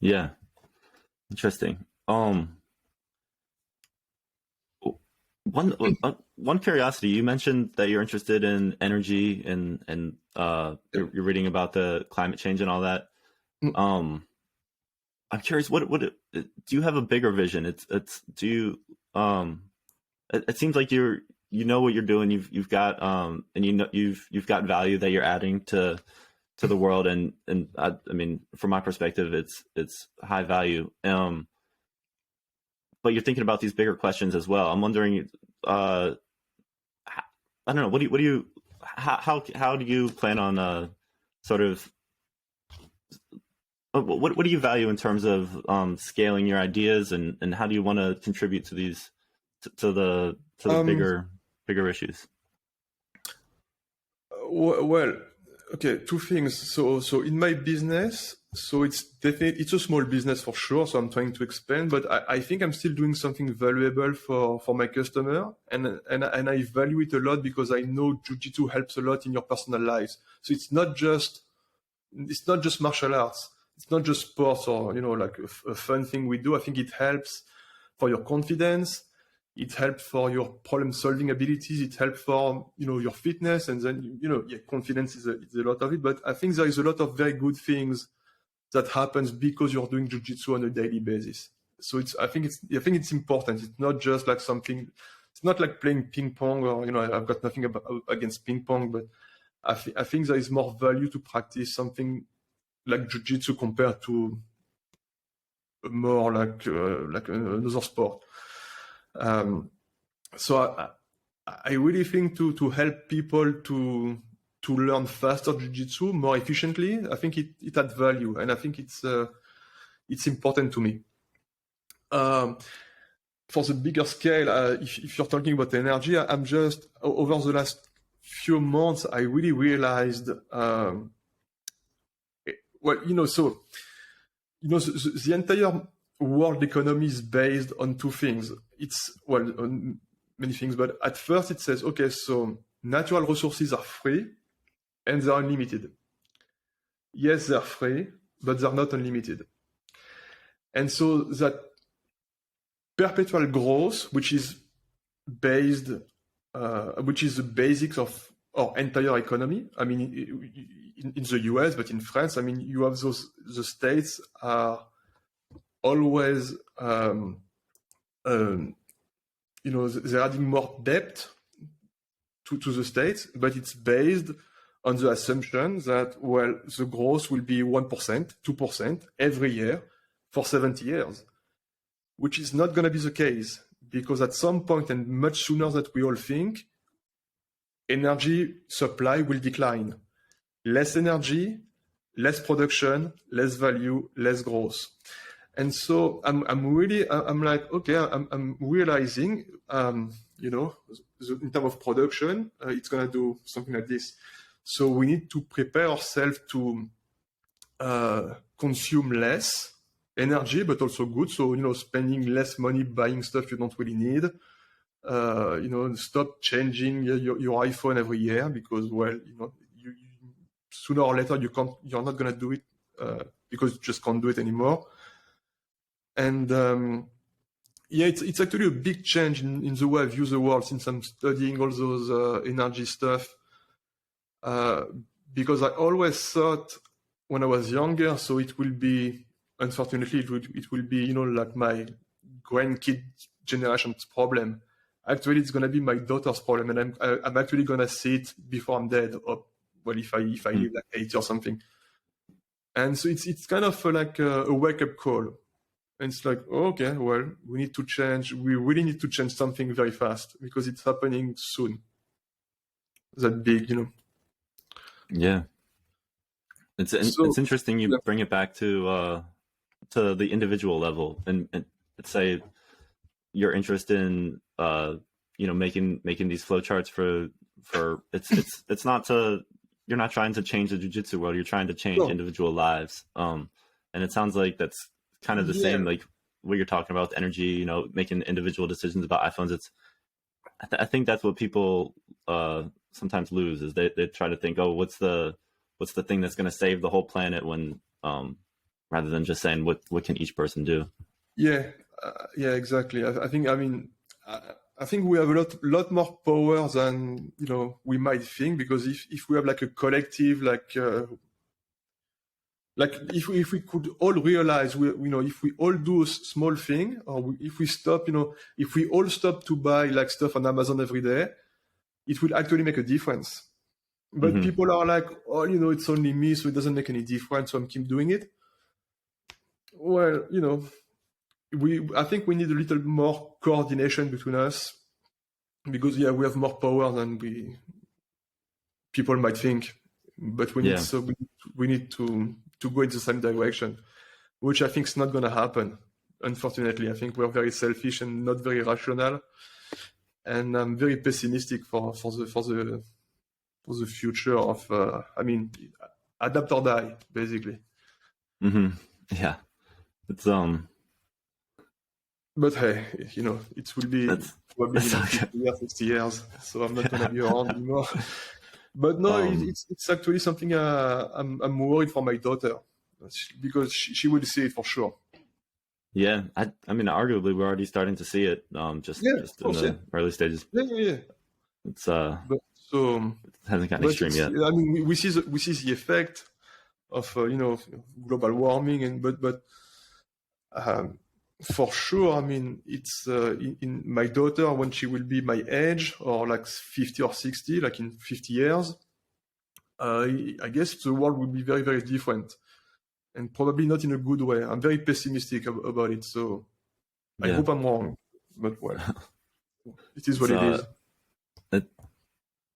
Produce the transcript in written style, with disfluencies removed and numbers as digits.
Yeah, interesting. One one curiosity. You mentioned that you're interested in energy and Yeah. you're reading about the climate change and all that. Mm. Um, I'm curious. Do you have a bigger vision? It's do you it seems like you know what you're doing. You've got and you know you've got value that you're adding to the world, and I mean, from my perspective, it's high value. But you're thinking about these bigger questions as well. I'm wondering, I don't know, what do you how do you plan on sort of what do you value in terms of scaling your ideas, and how do you want to contribute to these to the Um, bigger issues? well, okay, two things. So in my business, so it's a small business for sure. So I'm trying to expand, but I think I'm still doing something valuable for my customer, and I value it a lot because I know jujitsu helps a lot in your personal lives. So it's not just martial arts. It's not just sports or like a fun thing we do. I think it helps for your confidence. It helps for your problem solving abilities. It helps for your fitness, and then yeah, confidence is a lot of it. But I think there is a lot of very good things that happens because you're doing jujitsu on a daily basis. So I think it's important. It's not just like something. It's not like playing ping pong, or I've got nothing against ping pong, but I think there is more value to practice something like jiu-jitsu compared to more like another sport. Um, so I really think to help people to learn faster jiu-jitsu more efficiently, I think it adds value, and I think it's important to me. Um, for the bigger scale, if you're talking about energy, I'm just over the last few months, I really realized, so the entire world economy is based on two things. It's on many things, but at first it says, okay, so natural resources are free and they're unlimited. Yes, they're free, but they're not unlimited. And so that perpetual growth, which is which is the basics of our entire economy. I mean, in the US, but in France, I mean, you have the states are always, they're adding more debt to the states, but it's based on the assumption that, well, the growth will be 1%, 2% every year for 70 years, which is not going to be the case, because at some point, and much sooner than we all think, energy supply will decline. Less energy, less production, less value, less growth. And so I'm like, okay, I'm realizing, in terms of production, it's going to do something like this. So we need to prepare ourselves to consume less energy, but also goods. So, spending less money buying stuff you don't really need. Stop changing your iPhone every year because, well, sooner or later you're not going to do it because you just can't do it anymore. And yeah, it's actually a big change in the way I view the world since I'm studying all those energy stuff. Because I always thought when I was younger, so it will be, unfortunately, it will be, like my grandkid generation's problem. Actually, it's gonna be my daughter's problem, and I'm actually gonna see it before I'm dead, or well, if I Hmm. live like 80 or something. And so it's kind of like a wake up call. And it's like, oh, okay, well, we need to change. We really need to change something very fast because it's happening soon. That big. Yeah, So it's interesting you yeah. bring it back to the individual level, and let's say your interest in making these flowcharts for it's not to you're not trying to change the jujitsu world, you're trying to change No, individual lives, and it sounds like that's kind of the same, yeah, like what you're talking about with energy, making individual decisions about iPhones. I think that's what people sometimes lose, is they try to think, oh, what's the thing that's going to save the whole planet, when rather than just saying what can each person do. Yeah, yeah, exactly. I think, I mean, I think we have a lot more power than, you know, we might think, because if we have like a collective, like if we could all realize, you know, if we all do a small thing, or if we stop, you know, if we all stop to buy like stuff on Amazon every day, it will actually make a difference. But Hmm. people are like, oh, you know, it's only me, so it doesn't make any difference, so I'm keep doing it. Well, you know, I think we need a little more coordination between us, because yeah, we have more power than people might think, but Yeah. we need to go in the same direction, which I think is not going to happen. Unfortunately, I think we're very selfish and not very rational, and I'm very pessimistic for the future of. I mean, adapt or die, basically. Hmm. Yeah. It's But hey, you know, it will be probably, you that's know, okay. 50 years, 60 years, so I'm not going to be around anymore. But no, um it's actually something I'm worried for my daughter, because she will see it for sure. yeah, I mean arguably we're already starting to see it, Yeah, of just in course, yeah, the early stages. yeah, yeah, yeah. It's But so, it hasn't gotten but extreme it's, yet. I mean, we see the effect of you know, global warming, and but um, for sure, I mean, it's in my daughter, when she will be my age, or like 50 or 60, like in 50 years, I guess the world will be very, very different, and probably not in a good way. I'm very pessimistic about it, so I Yeah. hope I'm wrong, but well, it is It's what it is.